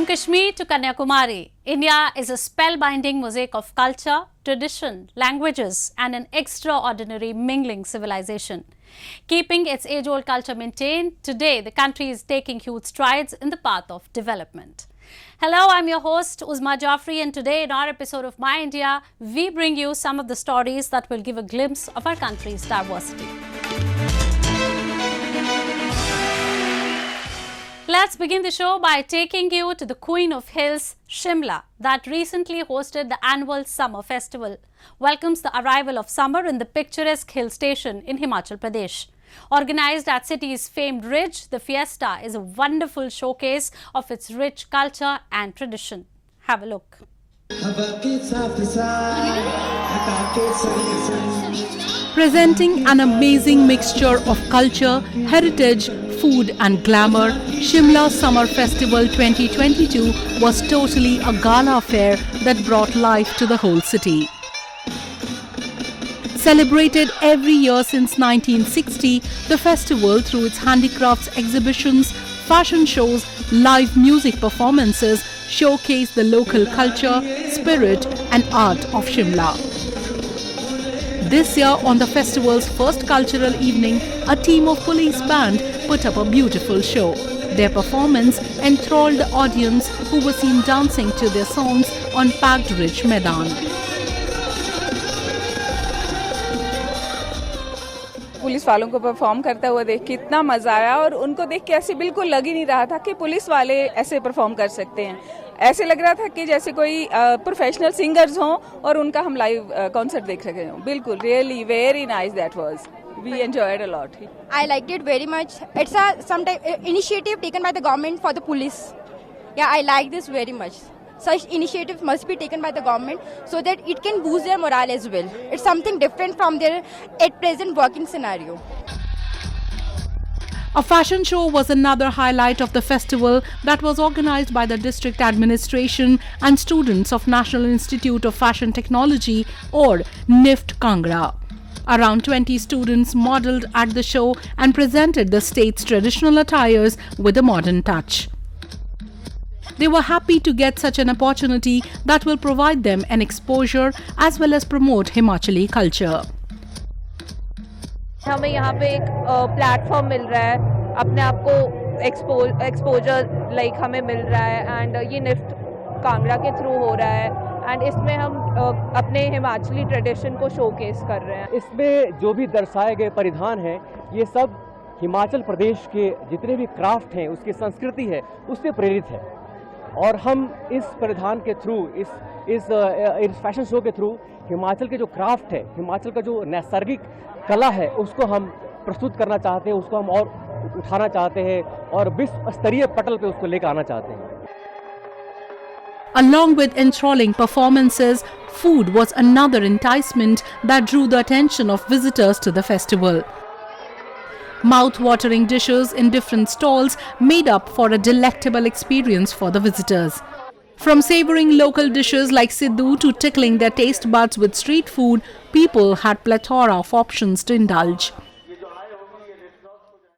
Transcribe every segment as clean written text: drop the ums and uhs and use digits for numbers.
Kashmir to Kanyakumari, India is a spellbinding mosaic of culture, tradition, languages and an extraordinary mingling civilization. Keeping its age-old culture maintained, today the country is taking huge strides in the path of development. Hello, I'm your host Uzma Jaffrey, and today in our episode of My India, we bring you some of the stories that will give a glimpse of our country's diversity. Let's begin the show by taking you to the Queen of Hills, Shimla, that recently hosted the annual summer festival. Welcomes the arrival of summer in the picturesque hill station in Himachal Pradesh. Organised at city's famed ridge, the fiesta is a wonderful showcase of its rich culture and tradition. Have a look. Presenting an amazing mixture of culture, heritage, food and glamour, Shimla Summer Festival 2022 was totally a gala affair that brought life to the whole city. Celebrated every year since 1960, the festival, through its handicrafts exhibitions, fashion shows, live music performances, showcased the local culture, spirit and art of Shimla. This year, on the festival's first cultural evening, a team of police band put up a beautiful show. Their performance enthralled the audience, who were seen dancing to their songs on packed Ridge Maidan. Police वालों को perform करता हुआ देख के इतना मजा आया, और उनको देख के ऐसे बिल्कुल लग ही नहीं रहा था कि पुलिस वाले ऐसे परफॉर्म कर सकते हैं. ऐसे लग रहा था कि जैसे कोई प्रोफेशनल सिंगर्स हों और उनका हम लाइव कॉन्सर्ट देख रहे हों. बिल्कुल, really very nice that was. We enjoyed a lot. I liked it very much. It's some type initiative taken by the government for the police. Yeah, I like this very much. Such initiatives must be taken by the government so that it can boost their morale as well. It's something different from their at present working scenario. A fashion show was another highlight of the festival that was organized by the district administration and students of National Institute of Fashion Technology, or NIFT Kangra. Around 20 students modelled at the show and presented the state's traditional attires with a modern touch. They were happy to get such an opportunity that will provide them an exposure as well as promote Himachali culture. हमें यहाँ पे एक platform मिल रहा है, अपने आप को exposure like हमें मिल रहा है, एंड ये निफ्ट कांगड़ा के थ्रू हो रहा है, एंड इसमें हम अपने हिमाचली ट्रेडिशन को शोकेस कर रहे हैं. इसमें जो भी दर्शाए गए परिधान हैं, ये सब हिमाचल प्रदेश के जितने भी क्राफ्ट हैं, उसकी संस्कृति है, उससे प्रेरित है. और हम इस परिधान के थ्रू, इस फैशन शो के थ्रू हिमाचल के जो क्राफ्ट है, हिमाचल का जो नैसर्गिक कला है, उसको हम प्रस्तुत करना चाहते हैं, उसको हम और उठाना चाहते हैं और विश्व स्तरीय पटल पे उसको लेकर आना चाहते हैं. Along with enthralling performances, food was another enticement that drew the attention of visitors to the festival. Mouth-watering dishes in different stalls made up for a delectable experience for the visitors. From savouring local dishes like Siddu to tickling their taste buds with street food, people had plethora of options to indulge.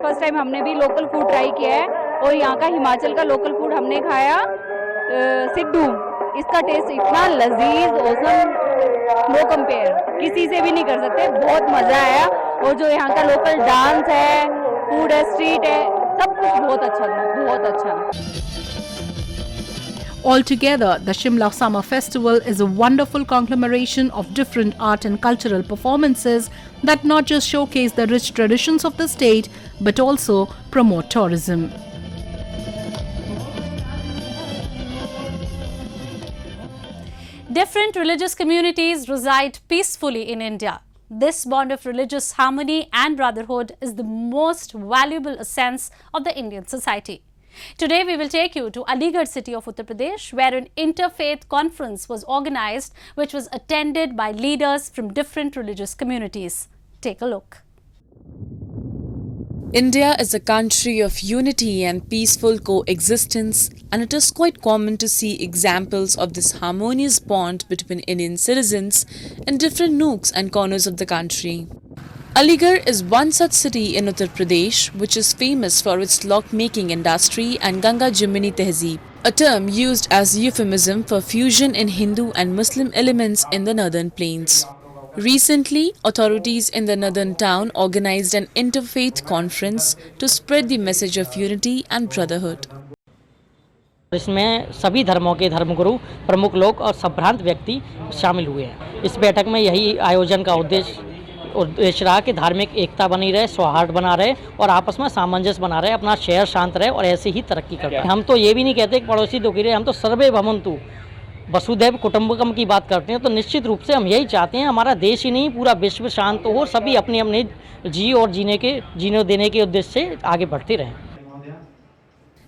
First time हमने भी local food try किया है, और यहाँ का हिमाचल का local food हमने खाया सिड्डू. इसका टेस्ट इतना लजीज, ऑसम, नो कंपेयर, किसी से भी नहीं कर सकते. बहुत मज़ा आया, और जो यहाँ का लोकल डांस है, फूड है, स्ट्रीट है, सब कुछ बहुत अच्छा था, बहुत अच्छा. Altogether, the Shimla Summer Festival is a wonderful conglomeration of different art and cultural performances that not just showcase the rich traditions of the state but also promote tourism. Different religious communities reside peacefully in India. This bond of religious harmony and brotherhood is the most valuable essence of the Indian society. Today we will take you to Aligarh city of Uttar Pradesh, where an interfaith conference was organized, which was attended by leaders from different religious communities. Take a look. India is a country of unity and peaceful coexistence, and it is quite common to see examples of this harmonious bond between Indian citizens in different nooks and corners of the country. Aligarh is one such city in Uttar Pradesh which is famous for its lock-making industry and Ganga Jimini Tehzeeb. a term used as euphemism for fusion in Hindu and Muslim elements in the northern plains. Recently, authorities in the northern town organized an interfaith conference to spread the message of unity and brotherhood. इसमें सभी धर्मों के धर्मगुरु, प्रमुख लोग और संभ्रांत व्यक्ति शामिल हुए हैं। इस बैठक में यही आयोजन का उद्देश्य रहा कि धार्मिक एकता बनी रहे, सौहार्द बना रहे और आपस में सामंजस्य बना रहे, अपना शहर शांत रहे और ऐसे ही तरक्की करते हैं। हम तो ये भी नहीं कहते कि पड़ोसी दुखी रहे, हम तो सर्वे भवन्तु वसुधैव कुटुंबकम की बात करते हैं। तो निश्चित रूप से हम यही चाहते हैं हमारा देश ही नहीं पूरा विश्व शांत हो, सभी अपने अपने जी और जीने देने के उद्देश्य से आगे बढ़ते रहें।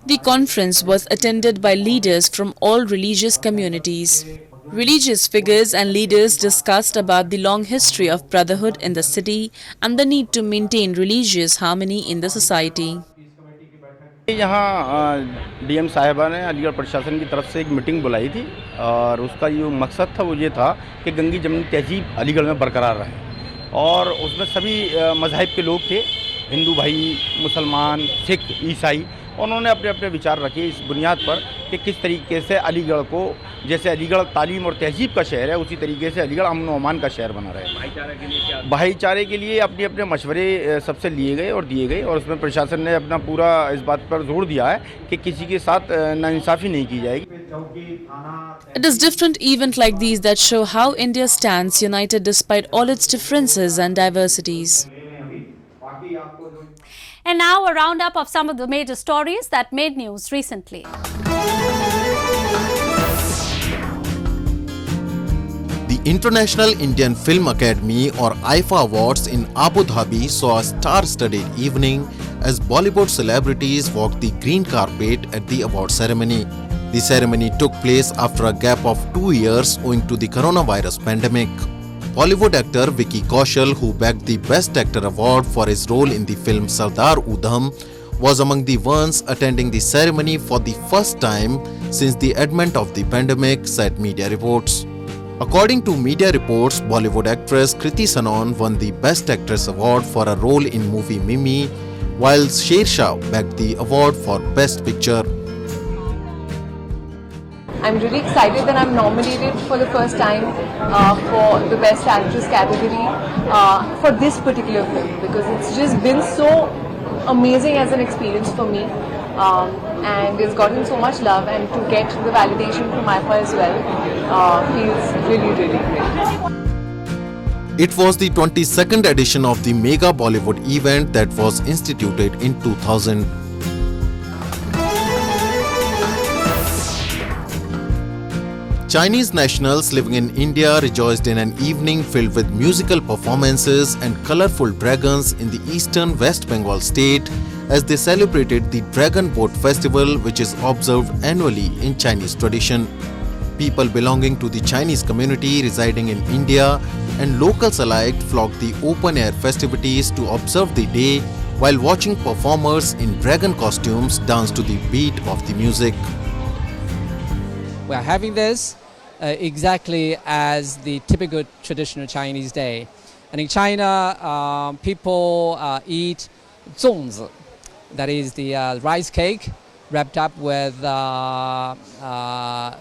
The conference was attended by leaders from all religious communities. Religious figures and leaders discussed about the long history of brotherhood in the city and the need to maintain religious harmony in the society. यहाँ DM साहिबा ने अलीगढ़ प्रशासन की तरफ से एक meeting बुलाई थी और उसका जो मकसद था वो ये था कि गंगी जमनी तहजीब अलीगढ़ में बरकरार रहे और उसमें सभी मज़हब के लोग थे, हिंदू भाई, मुसलमान, सिख, ईसाई। उन्होंने अपने अपने विचार रखे इस बुनियाद पर कि किस तरीके से अलीगढ़ को, जैसे अलीगढ़ तालीम और तहजीब का शहर है, उसी तरीके से अलीगढ़ अमन व अमान का शहर बना रहे। भाईचारे के लिए अपने अपने मशवरे सबसे लिए गए और दिए गए और उसमें प्रशासन ने अपना पूरा इस बात पर जोर दिया है कि किसी के साथ नाइंसाफ़ी नहीं की जाएगी। It is different events like these that show how India stands united despite all its differences and diversities. And now a roundup of some of the major stories that made news recently. The International Indian Film Academy or IFA Awards in Abu Dhabi saw a star-studded evening as Bollywood celebrities walked the green carpet at the award ceremony. The ceremony took place after a gap of 2 years owing to the coronavirus pandemic. Bollywood actor Vicky Kaushal, who bagged the Best Actor award for his role in the film Sardar Udham, was among the ones attending the ceremony for the first time since the advent of the pandemic, said media reports. According to media reports, Bollywood actress Kriti Sanon won the Best Actress award for a role in movie Mimi, while Sher Shah bagged the award for Best Picture. I'm really excited that I'm nominated for the first time for the Best Actress category for this particular film, because it's just been so amazing as an experience for me, and it's gotten so much love, and to get the validation from IFA as well feels really, really great. It was the 22nd edition of the Mega Bollywood event that was instituted in 2000. Chinese nationals living in India rejoiced in an evening filled with musical performances and colourful dragons in the eastern West Bengal state as they celebrated the Dragon Boat Festival, which is observed annually in Chinese tradition. People belonging to the Chinese community residing in India and locals alike flocked the open-air festivities to observe the day while watching performers in dragon costumes dance to the beat of the music. We are having this exactly as the typical traditional Chinese day. And in China, people eat zongzi, that is the rice cake wrapped up with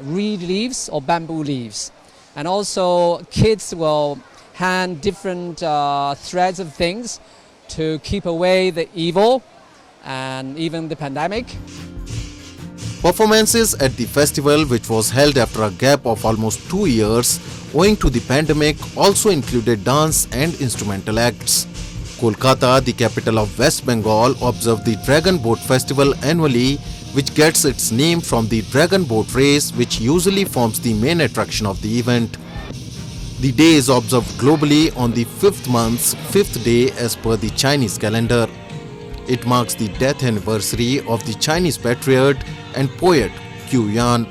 reed leaves or bamboo leaves. And also kids will hand different threads of things to keep away the evil and even the pandemic. Performances at the festival, which was held after a gap of almost 2 years owing to the pandemic, also included dance and instrumental acts. Kolkata, the capital of West Bengal, observed the Dragon Boat Festival annually, which gets its name from the Dragon Boat race, which usually forms the main attraction of the event. The day is observed globally on the 5th month's 5th day as per the Chinese calendar. It marks the death anniversary of the Chinese patriot and poet Qiu Yan.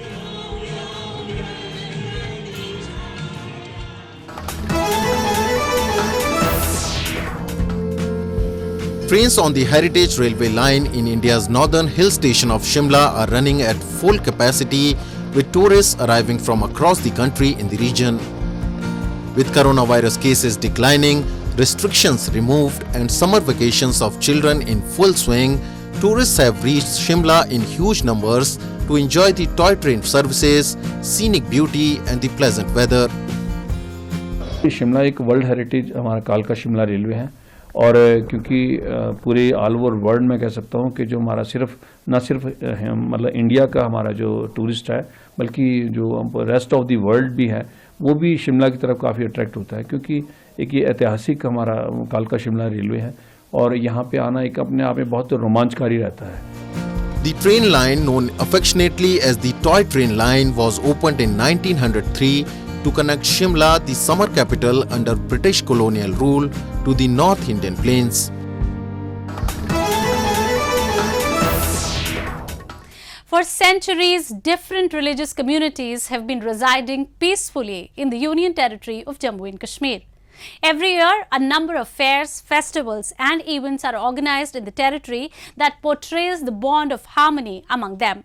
Trains on the Heritage Railway line in India's northern hill station of Shimla are running at full capacity, with tourists arriving from across the country in the region. With coronavirus cases declining, restrictions removed and summer vacations of children in full swing, tourists have reached Shimla in huge numbers to enjoy the toy train services, scenic beauty and the pleasant weather. Shimla एक world heritage हमारा कालका Shimla railway है और क्योंकि पूरे all over world में कह सकता हूँ कि जो हमारा न सिर्फ मतलब इंडिया का हमारा जो टूरिस्ट है बल्कि जो रेस्ट ऑफ द वर्ल्ड भी है वो भी शिमला की तरफ काफ़ी अट्रैक्ट होता है क्योंकि एक ये ऐतिहासिक हमारा कालका शिमला रेलवे है और यहाँ पे आना एक अपने आप में बहुत रोमांचकारी रहता है। The train line, known affectionately as the toy train line, was opened in 1903 to connect Shimla, the summer capital under British colonial rule, to the North Indian plains. For centuries, different religious communities have been residing peacefully in the Union Territory of Jammu and Kashmir. Every year, a number of fairs, festivals and events are organized in the territory that portrays the bond of harmony among them.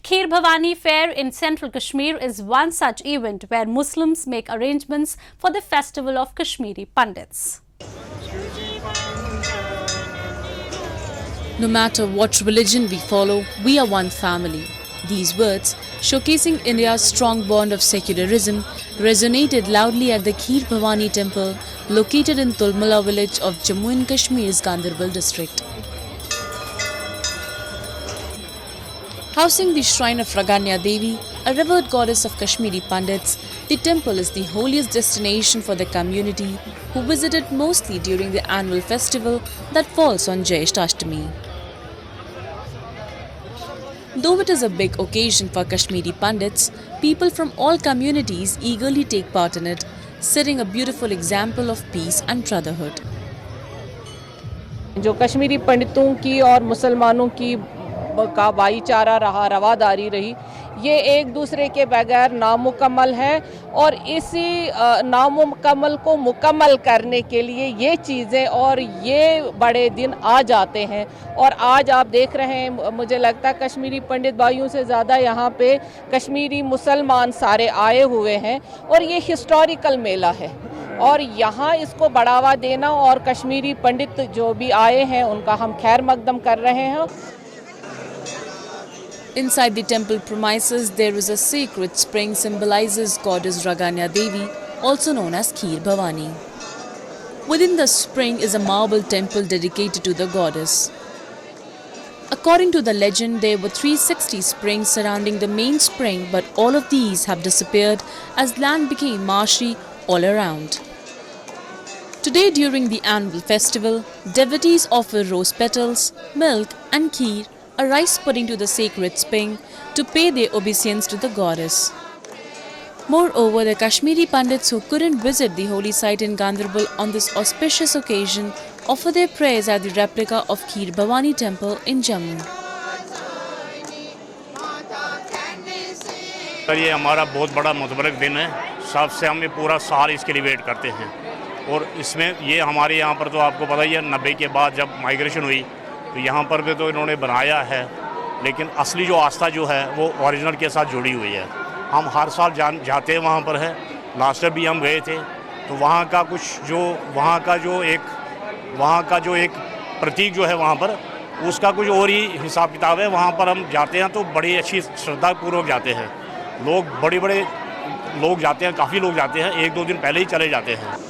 Kheer Bhawani fair in central Kashmir is one such event where Muslims make arrangements for the festival of Kashmiri Pandits. No matter what religion we follow, we are one family. These words, showcasing India's strong bond of secularism, resonated loudly at the Kheer Bhawani temple located in Tulmula village of Jammu and Kashmir's Ganderbal district. Housing the shrine of Raganya Devi, a revered goddess of Kashmiri Pandits, the temple is the holiest destination for the community who visit it mostly during the annual festival that falls on Jyeshtha. Though it is a big occasion for Kashmiri Pandits, people from all communities eagerly take part in it, setting a beautiful example of peace and brotherhood. जो कश्मीरी पंडितों की और मुसलमानों की का भाईचारा रहा, रवादारी रही, ये एक दूसरे के बगैर नामुकम्मल है और इसी नामुकम्मल को मुकम्मल करने के लिए ये चीज़ें और ये बड़े दिन आ जाते हैं। और आज आप देख रहे हैं, मुझे लगता है कश्मीरी पंडित भाइयों से ज़्यादा यहाँ पे कश्मीरी मुसलमान सारे आए हुए हैं और ये हिस्टोरिकल मेला है और यहाँ इसको बढ़ावा देना और कश्मीरी पंडित जो भी आए हैं उनका हम खैर मकदम कर रहे हैं। Inside the temple premises, there is a sacred spring symbolizes goddess Raganya Devi, also known as Kheer Bhawani. Within the spring is a marble temple dedicated to the goddess. According to the legend, there were 360 springs surrounding the main spring, but all of these have disappeared as land became marshy all around. Today, during the annual festival, devotees offer rose petals, milk and kheer, a rice pudding to the sacred spring to pay their obeisance to the goddess. Moreover, the Kashmiri Pandits who couldn't visit the holy site in Ganderbal on this auspicious occasion offer their prayers at the replica of Kheer Bhawani temple in Jammu. ये हमारा बहुत बड़ा मुतबरक दिन है, सबसे हम पूरा साल इसके लिए वेट करते हैं और इसमें ये हमारे यहाँ पर तो आपको पता ही है 90 के बाद जब माइग्रेशन हुई तो यहाँ पर भी तो इन्होंने बनाया है, लेकिन असली जो आस्था जो है वो ओरिजिनल के साथ जुड़ी हुई है। हम हर साल जाते हैं वहाँ पर है, लास्ट भी हम गए थे तो वहाँ का कुछ जो वहाँ का जो एक प्रतीक जो है वहाँ पर उसका कुछ और ही हिसाब किताब है। वहाँ पर हम जाते हैं तो बड़ी अच्छी श्रद्धापूर्वक जाते हैं, लोग बड़े लोग जाते हैं, काफ़ी लोग जाते हैं, 1-2 दिन पहले ही चले जाते हैं।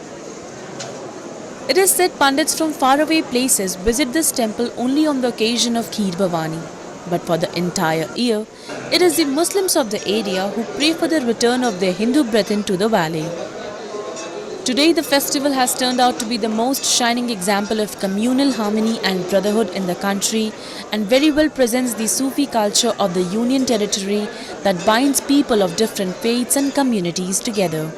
It is said Pandits from faraway places visit this temple only on the occasion of Kheer Bhawani. But for the entire year, it is the Muslims of the area who pray for the return of their Hindu brethren to the valley. Today, the festival has turned out to be the most shining example of communal harmony and brotherhood in the country and very well presents the Sufi culture of the Union Territory that binds people of different faiths and communities together.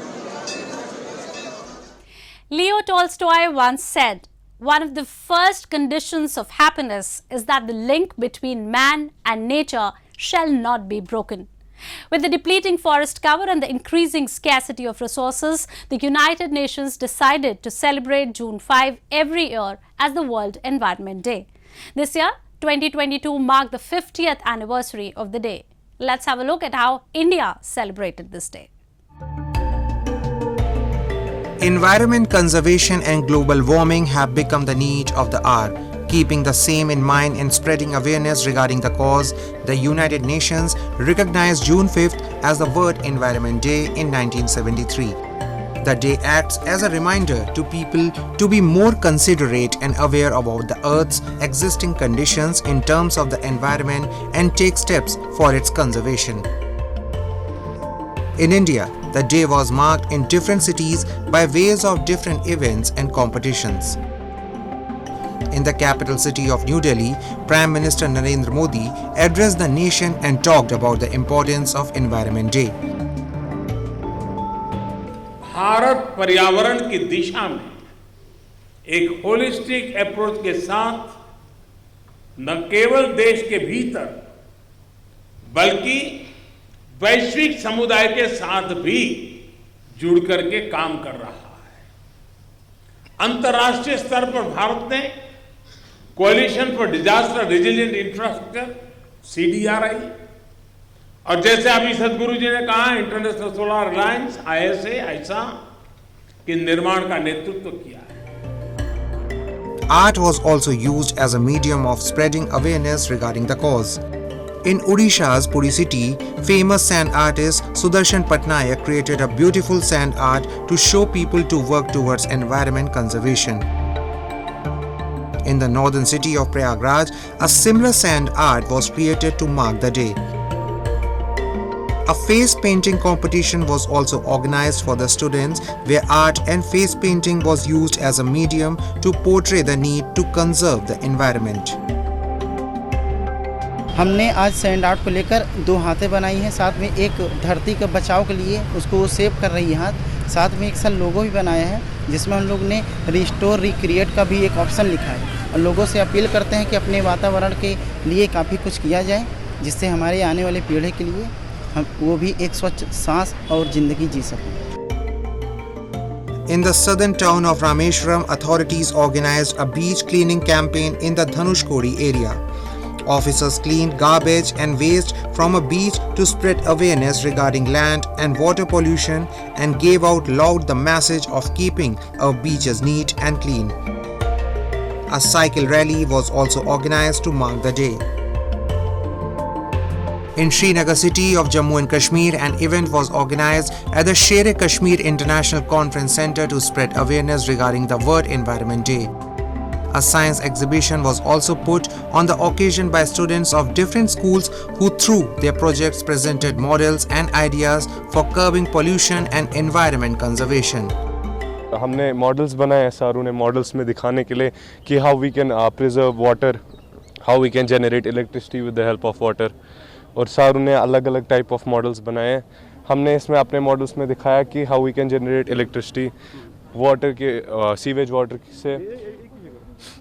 Leo Tolstoy once said, "One of the first conditions of happiness is that the link between man and nature shall not be broken." With the depleting forest cover and the increasing scarcity of resources, the United Nations decided to celebrate June 5 every year as the World Environment Day. This year, 2022 marked the 50th anniversary of the day. Let's have a look at how India celebrated this day. Environment conservation and global warming have become the need of the hour. Keeping the same in mind and spreading awareness regarding the cause, the United Nations recognized June 5th as the World Environment Day in 1973. The day acts as a reminder to people to be more considerate and aware about the Earth's existing conditions in terms of the environment and take steps for its conservation. In India, the day was marked in different cities by ways of different events and competitions. In the capital city of New Delhi, Prime Minister Narendra Modi addressed the nation and talked about the importance of Environment Day. Bharat पर्यावरण की दिशा में एक holistic approach के साथ न केवल देश के भीतर बल्कि वैश्विक समुदाय के साथ भी जुड़ करके काम कर रहा है। अंतर्राष्ट्रीय स्तर पर भारत ने coalition for disaster resilient infrastructure CDRI और जैसे अभी सदगुरु जी ने कहा इंटरनेशनल सोलर अलायंस ISA ऐसा के निर्माण का नेतृत्व किया है। Art was also used as a medium of spreading awareness regarding the cause. In Odisha's Puri city, famous sand artist Sudarshan Patnaik created a beautiful sand art to show people to work towards environment conservation. In the northern city of Prayagraj, a similar sand art was created to mark the day. A face painting competition was also organized for the students where art and face painting was used as a medium to portray the need to conserve the environment. हमने आज sand art को लेकर 2 हाथें बनाई हैं, साथ में एक धरती के बचाव के लिए उसको सेव कर रही है हाथ, साथ में एक साल लोगो भी बनाया है जिसमें हम लोग ने रिस्टोर रिक्रिएट का भी एक ऑप्शन लिखा है और लोगों से अपील करते हैं कि अपने वातावरण के लिए काफ़ी कुछ किया जाए जिससे हमारे आने वाले पीढ़ी के लिए हम वो भी एक स्वच्छ सांस और जिंदगी जी सकें। In the southern town of Rameshwaram, authorities organized a beach cleaning campaign in the Dhanushkodi area. Officers cleaned garbage and waste from a beach to spread awareness regarding land and water pollution and gave out loud the message of keeping our beaches neat and clean. A cycle rally was also organized to mark the day. In Srinagar city of Jammu and Kashmir, an event was organized at the Sher-e-Kashmir International Conference Center to spread awareness regarding the World Environment Day. A science exhibition was also put on the occasion by students of different schools who through their projects presented models and ideas for curbing pollution and environment conservation. हमने models बनाए हैं सारों ने models में दिखाने के लिए कि how we can preserve water, how we can generate electricity with the help of water और सारों ने अलग अलग टाइप ऑफ मॉडल्स बनाए हैं। हमने इसमें अपने मॉडल्स में दिखाया कि how we can generate electricity water के सीवेज वाटर से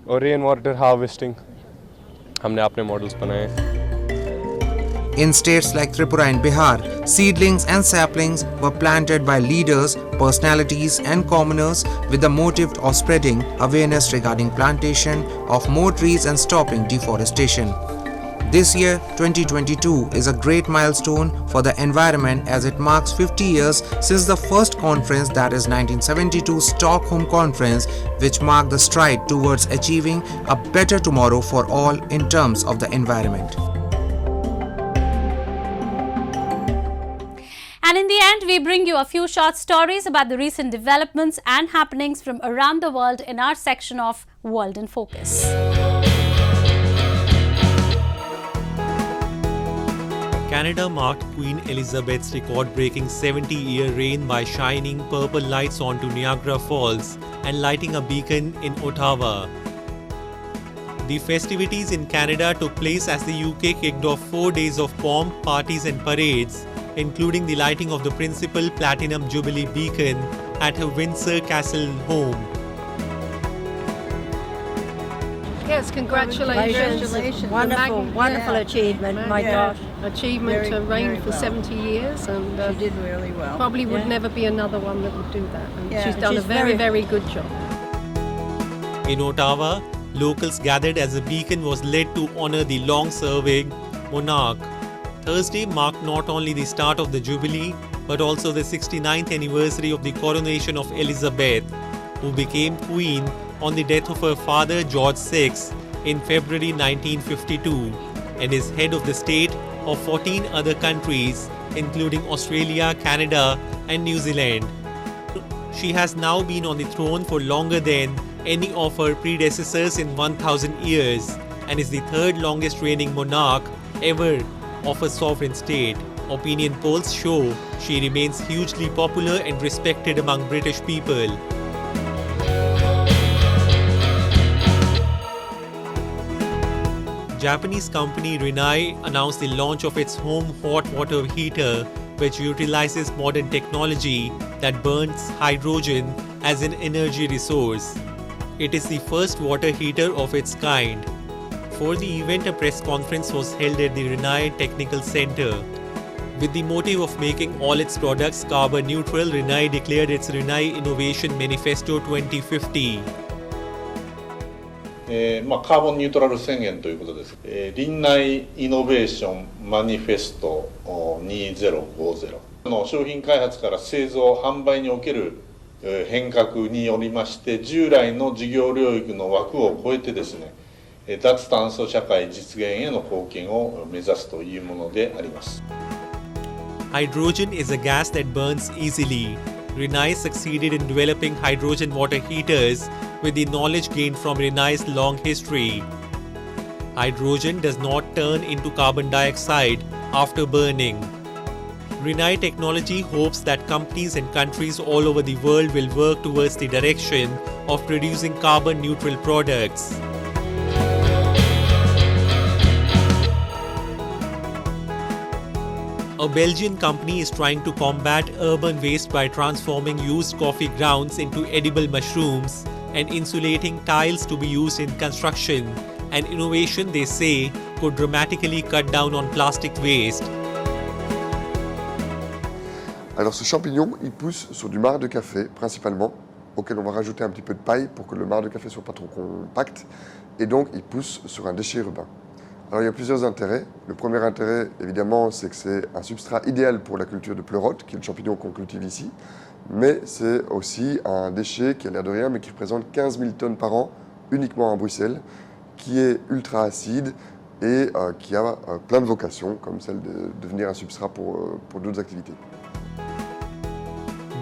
और रेन वाटर हार्वेस्टिंग हमने अपने मॉडल्स बनाए हैं। In states like Tripura and Bihar, seedlings and saplings were planted by leaders, personalities and commoners with the motive of spreading awareness regarding plantation of more trees and stopping deforestation. This year, 2022, is a great milestone for the environment as it marks 50 years since the first conference, that is 1972 Stockholm Conference, which marked the stride towards achieving a better tomorrow for all in terms of the environment. And in the end, we bring you a few short stories about the recent developments and happenings from around the world in our section of World in Focus. Canada marked Queen Elizabeth's record-breaking 70-year reign by shining purple lights onto Niagara Falls and lighting a beacon in Ottawa. The festivities in Canada took place as the UK kicked off 4 days of pomp, parties and parades, including the lighting of the principal Platinum Jubilee beacon at her Windsor Castle home. Yes, congratulations. Wonderful achievement, my gosh. Achievement to reign for 70 years and she did really well. Probably would never be another one that would do that. And she's done a very good job. In Ottawa, locals gathered as the beacon was lit to honor the long-serving monarch. Thursday marked not only the start of the Jubilee, but also the 69th anniversary of the coronation of Elizabeth, who became Queen on the death of her father George VI in February 1952 and is head of the state of 14 other countries, including Australia, Canada, and New Zealand. She has now been on the throne for longer than any of her predecessors in 1,000 years and is the third longest reigning monarch ever of a sovereign state. Opinion polls show she remains hugely popular and respected among British people. Japanese company Rinnai announced the launch of its home hot water heater, which utilizes modern technology that burns hydrogen as an energy resource. It is the first water heater of its kind. For the event, a press conference was held at the Rinnai Technical Center. With the motive of making all its products carbon neutral, Rinnai declared its Rinnai Innovation Manifesto 2050. カーボンニュートラル宣言ということです。林内イノベーションマニフェスト2050の商品開発から製造販売における変革によりまして、従来の事業領域の枠を超えてですね、脱炭素社会実現への貢献を目指すというものであります。 Hydrogen is a gas that burns easily. Rinnai succeeded in developing hydrogen water heaters with the knowledge gained from Rinnai's long history. Hydrogen does not turn into carbon dioxide after burning. Rinnai Technology hopes that companies and countries all over the world will work towards the direction of producing carbon neutral products. A Belgian company is trying to combat urban waste by transforming used coffee grounds into edible mushrooms and insulating tiles to be used in construction, an innovation they say could dramatically cut down on plastic waste. Alors ce champignon, il pousse sur du marc de café principalement, auquel on va rajouter un petit peu de paille pour que le marc de café soit pas trop compact, et donc il pousse sur un déchet urbain. Alors il y a plusieurs intérêts. Le premier intérêt, évidemment, c'est que c'est un substrat idéal pour la culture de pleurote, qui est le champignon qu'on cultive ici, mais c'est aussi un déchet qui a l'air de rien, mais qui représente 15 000 tonnes par an, uniquement à Bruxelles, qui est ultra acide et qui a plein de vocations, comme celle de devenir un substrat pour d'autres activités.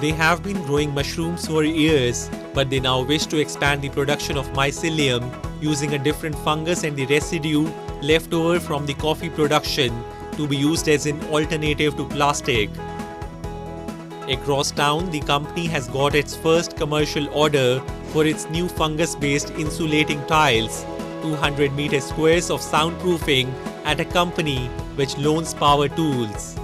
They have been growing mushrooms for years, but they now wish to expand the production of mycelium using a different fungus and the residue left over from the coffee production to be used as an alternative to plastic. Across town, the company has got its first commercial order for its new fungus-based insulating tiles, 200 meter squares of soundproofing at a company which loans power tools.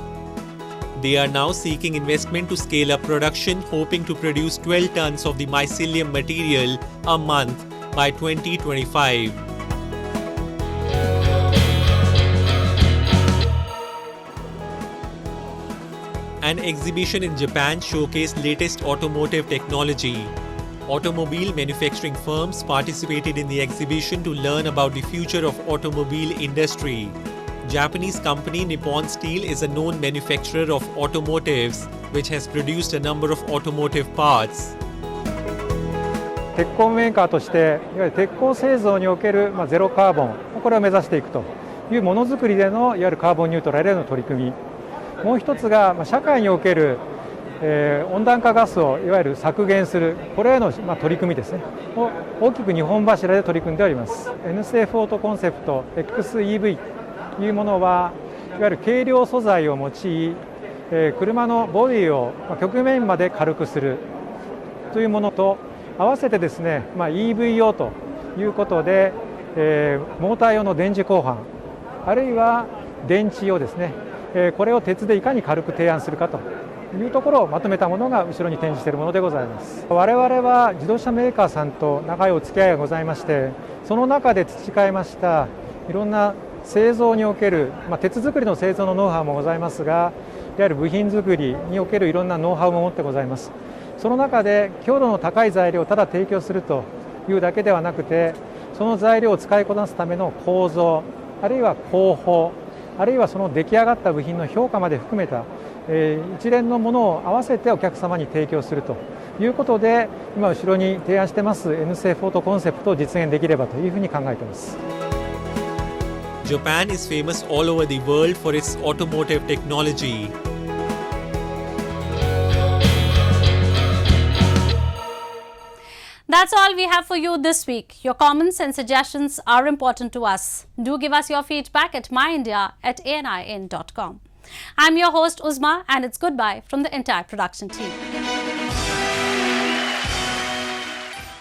They are now seeking investment to scale up production, hoping to produce 12 tons of the mycelium material a month by 2025. An exhibition in Japan showcased latest automotive technology. Automobile manufacturing firms participated in the exhibition to learn about the future of automobile industry. Japanese company Nippon Steel is a known manufacturer of automotives, which has produced a number of automotive parts. 鉄鋼メーカーとして、いわゆる鉄鋼製造におけるゼロカーボン、これを目指していくというものづくりでのいわゆるカーボンニュートラルへの取り組み。もう一つが社会における温暖化ガスをいわゆる削減する、これへの取り組みですね、を大きく2本柱で取り組んでおります。NSF オートコンセプト XEV というものは、いわゆる軽量素材を用い、車のボディを極面まで軽くするというものと合わせてですね、EV 用ということで、モーター用の電磁鋼板、あるいは電池用ですね、これを鉄でいかに軽く提案するかというところをまとめたものが後ろに展示しているものでございます。我々は自動車メーカーさんと長いお付き合いがございまして、その中で培いましたいろんな製造における、鉄作りの製造のノウハウもございますが、いわゆる部品作りにおけるいろんなノウハウも持ってございます。その中で強度の高い材料をただ提供するというだけではなくて、その材料を使いこなすための構造、あるいは工法、あるいはその出来上がった部品の評価まで含めた、一連のものを合わせてお客様に提供するということで今後ろに提案してます N セーフオートコンセプトを実現できればというふうに考えています。 Japan is famous all over the world for its automotive technology. That's all we have for you this week. Your comments and suggestions are important to us. Do give us your feedback at myindia@anin.com. I'm your host Uzma, and it's goodbye from the entire production team.